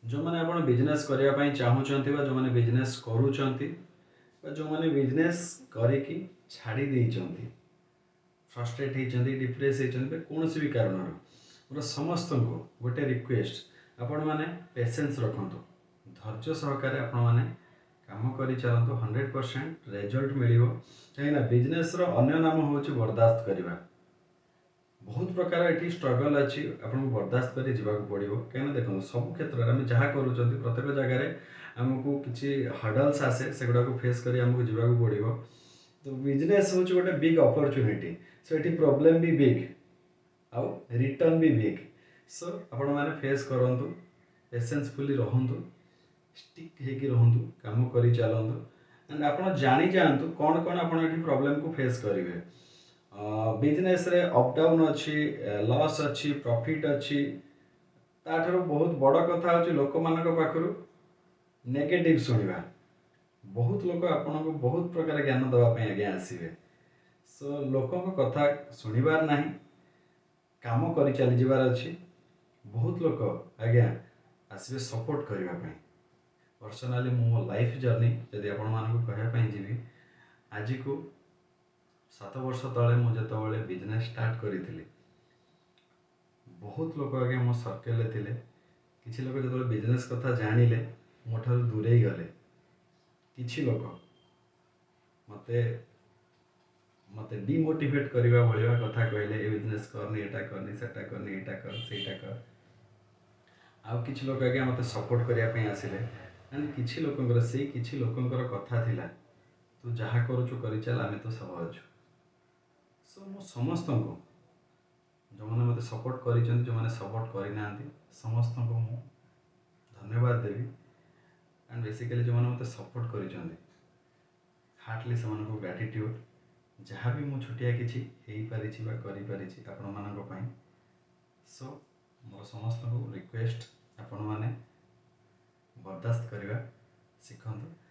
जो मैंने आपण बिजनेस करने चाहूँगी जो मैंने बिजनेस करूँगी जो मैंने बिजनेस करिकी छाड़ी देइचंती फ्रस्ट्रेट होती डिप्रेस होती कौन भी कारण मोर समस्त को गोटे रिक्वेस्ट आपण मैंने पेशेंस रखु धैर्य सहकार आपण मैंने काम कर चलतु 100% रिजल्ट मिल कहीं बिजनेस अन्य नाम हूँ बर्दाश्त करवा बहुत प्रकार ये स्ट्रगल अच्छी आपको बर्दाश्त कर पड़ो कहीं देखो सब क्षेत्र में आम जहाँ कर प्रत्येक जगह आमको किसी हर्डल्स आसे से गुड़ाक फेस कर पड़ो तो बिजनेस हूँ गोटे बिग अपॉर्चुनिटी सो ये प्रॉब्लम भी बिग आउ रिटर्न भी बिग सो आपण मैंने फेस करूँ पेशेंसफुली रहतु स्टिक होकि रहतु कम कर चलतु एंड आप जानी जातु कौन कौन आप प्रॉब्लम को फेस करेंगे बिजनेस रे अप डाउन अच्छी लॉस अच्छी प्रॉफिट अच्छी ताठर बहुत बड़ कथा हूँ लोक मान पाखु नेगेटिव शुणा बहुत लोक आपन को बहुत प्रकार ज्ञान देवाई आगे आसवे सो लोक कथा शुणवार ना काम कर चली जबार अच्छी बहुत लोक आज्ञा आसवे सपोर्ट करने पर्सनाली मो लाइफ जर्नी जदि आपण मानक कहवाई जी आज को 7 वर्ष तले मुझे बिजनेस स्टार्ट करी बहुत लोग आगे मो सर्कल थे किसी लोग जो बिजनेस कथा जानिले मो ठार दूरे गले किसी लोग मते मते डिमोटिवेट करने भाया कथा कहले ए बिजनेस करनी एटा करनी सेटा करनी एटा कर सेटा कर आउ किसी लोग आगे मते सपोर्ट करने आसिले एंड किसी लोकंकर से किसी लोकंकर कथा थिला तू जहाँ करूचु करी चल आमे तो सब अच्छु सो मो समस्त को जो मैंने मत सपोर्ट कर जो मैंने सपोर्ट करना समस्त को मु धन्यवाद देवी एंड बेसिकली जो मैंने मत सपोर्ट कर हार्टली से ग्राटिट्यूड जहाँ भी मुझे छुटिया किसी आपण मान सो मोर समस्त को रिक्वेस्ट आपण मैंने बर्दाश्त करवा शिखु।